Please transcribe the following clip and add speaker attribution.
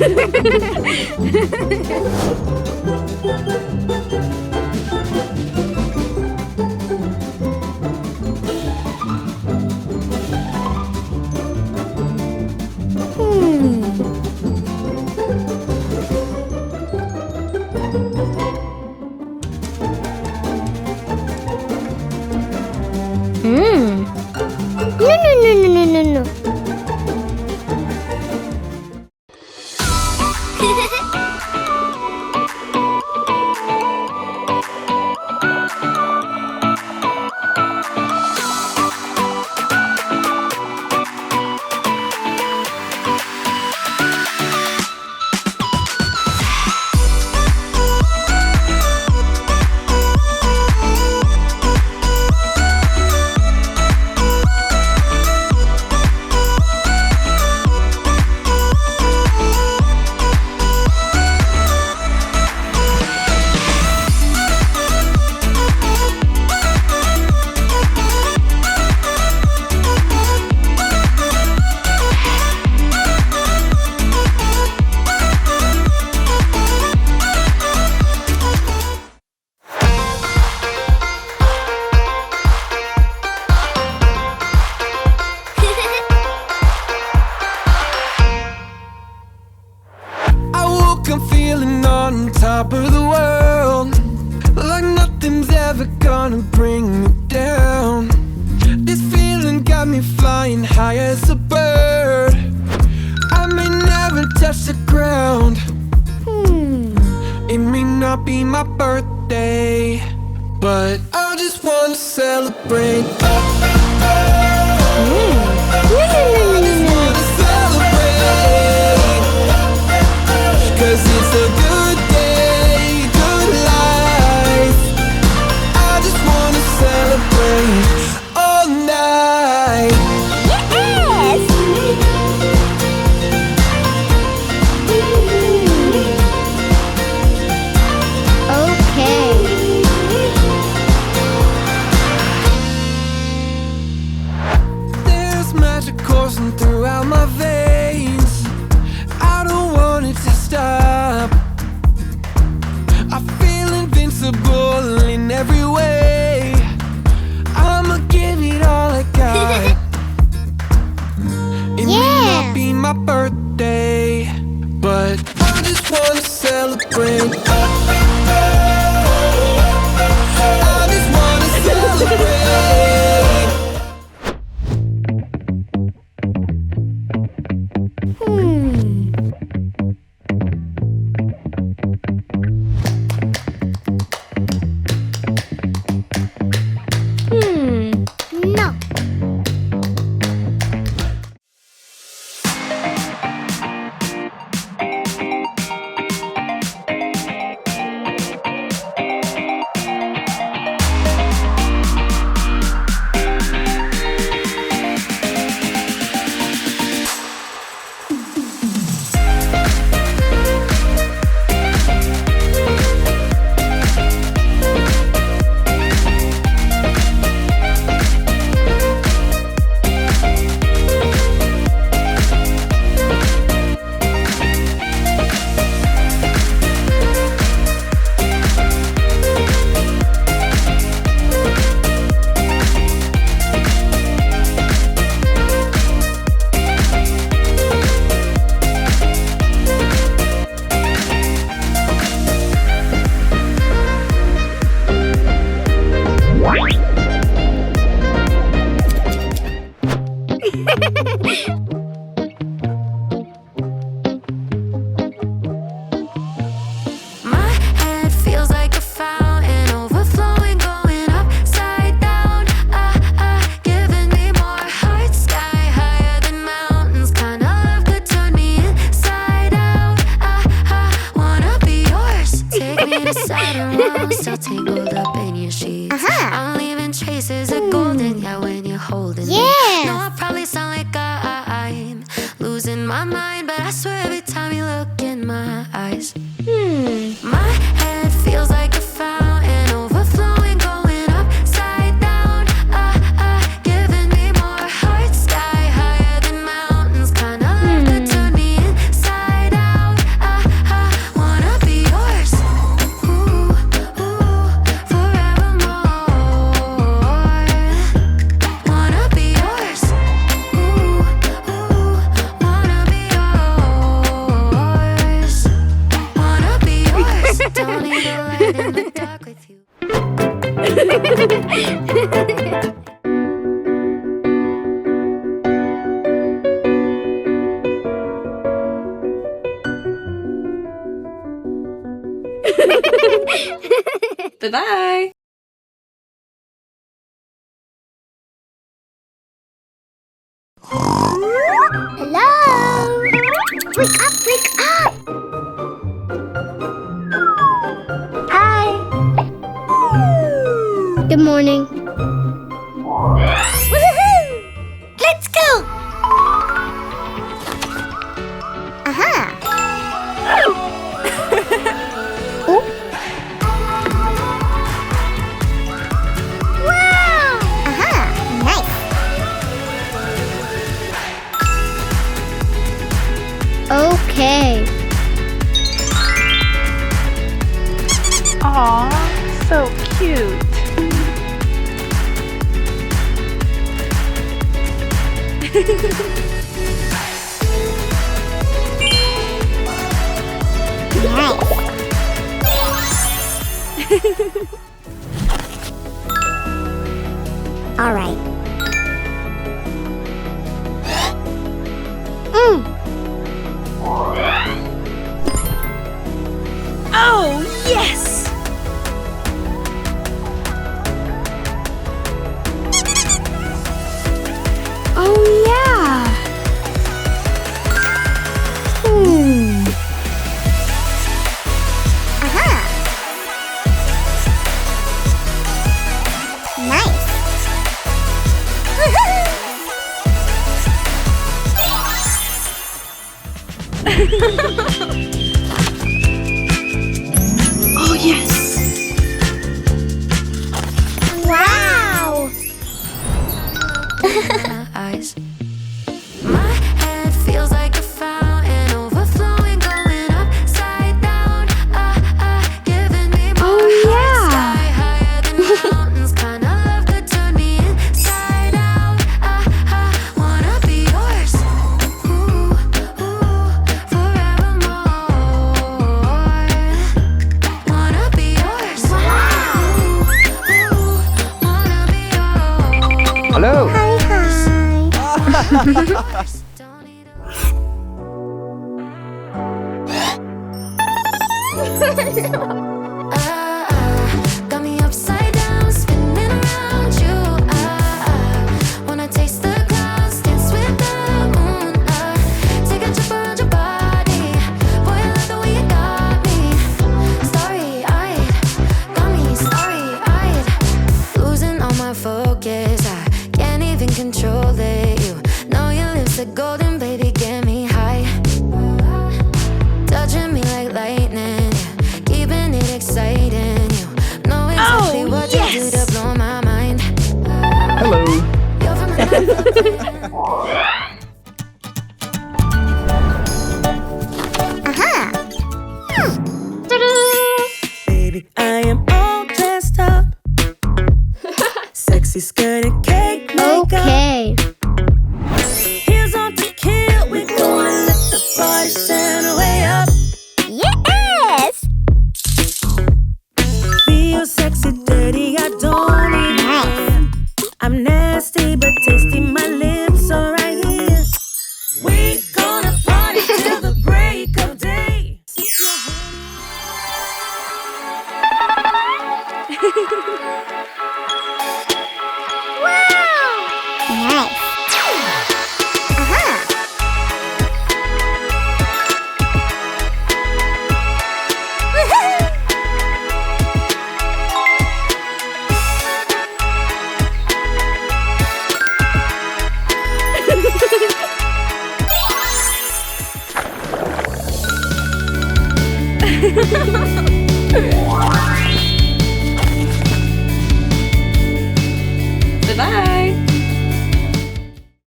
Speaker 1: No, no, no, no, no, no, no.
Speaker 2: I'm feeling on top of the world, like nothing's ever gonna bring me down. This feeling got me flying high as a bird. I may never touch the ground. It may not be my birthday, but I just wanna celebrate. I just wanna celebrate, 'cause it's a good day, good life. I just wanna celebrate all night.
Speaker 1: Yes! Okay.
Speaker 2: There's magic coursing throughout my veins. I don't want it to stop. I feel invincible in every way. I'ma give it all I got. It may not be my birthday, but I just wanna celebrate. I just wanna celebrate.
Speaker 1: No.
Speaker 3: My head feels like a fountain, overflowing, going upside down. Giving me more heart, sky higher than mountains. Kind of love could turn me inside out. Wanna be yours. Take me to Saturn while I'm still tangled up in your sheets. I'm leaving traces of golden, yeah, when you're holding me.
Speaker 1: Yes.
Speaker 3: No, I probably sound like I'm losing my mind, but I swear every time you look in my eyes. My head feels like a fountain, overflowing, going upside down. Giving me more heart, sky higher than mountains. Kind of love could turn me inside out.
Speaker 4: Bye-bye.
Speaker 1: Hello? Wake up, wake up! Hi. Good morning. Woohoo! Let's go! Aha! Oh. Wow! Aha! Nice. Okay.
Speaker 5: Aw, so cute.
Speaker 1: All right.
Speaker 4: Oh, yes! Oh, yeah!
Speaker 1: Aha! Nice.
Speaker 4: Oh, yes!
Speaker 1: Wow!
Speaker 3: My eyes. My head feels like a fountain, overflowing, going upside down. Giving me more
Speaker 4: yeah.
Speaker 3: sky higher than mountains. Kinda love could turn me inside out. Wanna be yours, ooh, forevermore. Wanna be yours, wanna be yours.
Speaker 6: Hello.
Speaker 1: Hi, hi.
Speaker 3: Don't need a got me upside down, spinning around you. Wanna taste the clouds, dance with the moon. Take a trip around your body. Boy, I love the way you got me. Starry-eyed, got me starry-eyed. Losing all my focus, I can't even control it. You know your lips are golden, baby, get me high. Touching me like lightning, yeah. Keeping it exciting. You know exactly
Speaker 4: Oh,
Speaker 3: what
Speaker 4: yes.
Speaker 3: to do to blow my mind.
Speaker 6: Hello.
Speaker 3: You're from
Speaker 1: Aha!
Speaker 7: Baby, I am all dressed up. Sexy skirt and cake makeup.
Speaker 1: Okay.
Speaker 7: Here's on to kill. We're gonna let the party turn way up.
Speaker 1: Yes!
Speaker 7: Feel sexy, dirty, I don't need
Speaker 1: Nice.
Speaker 7: I'm nasty but tasty, my lips are right here. We gonna party till the break of day. Sip your
Speaker 1: Nice. Aha!
Speaker 4: Bye-bye.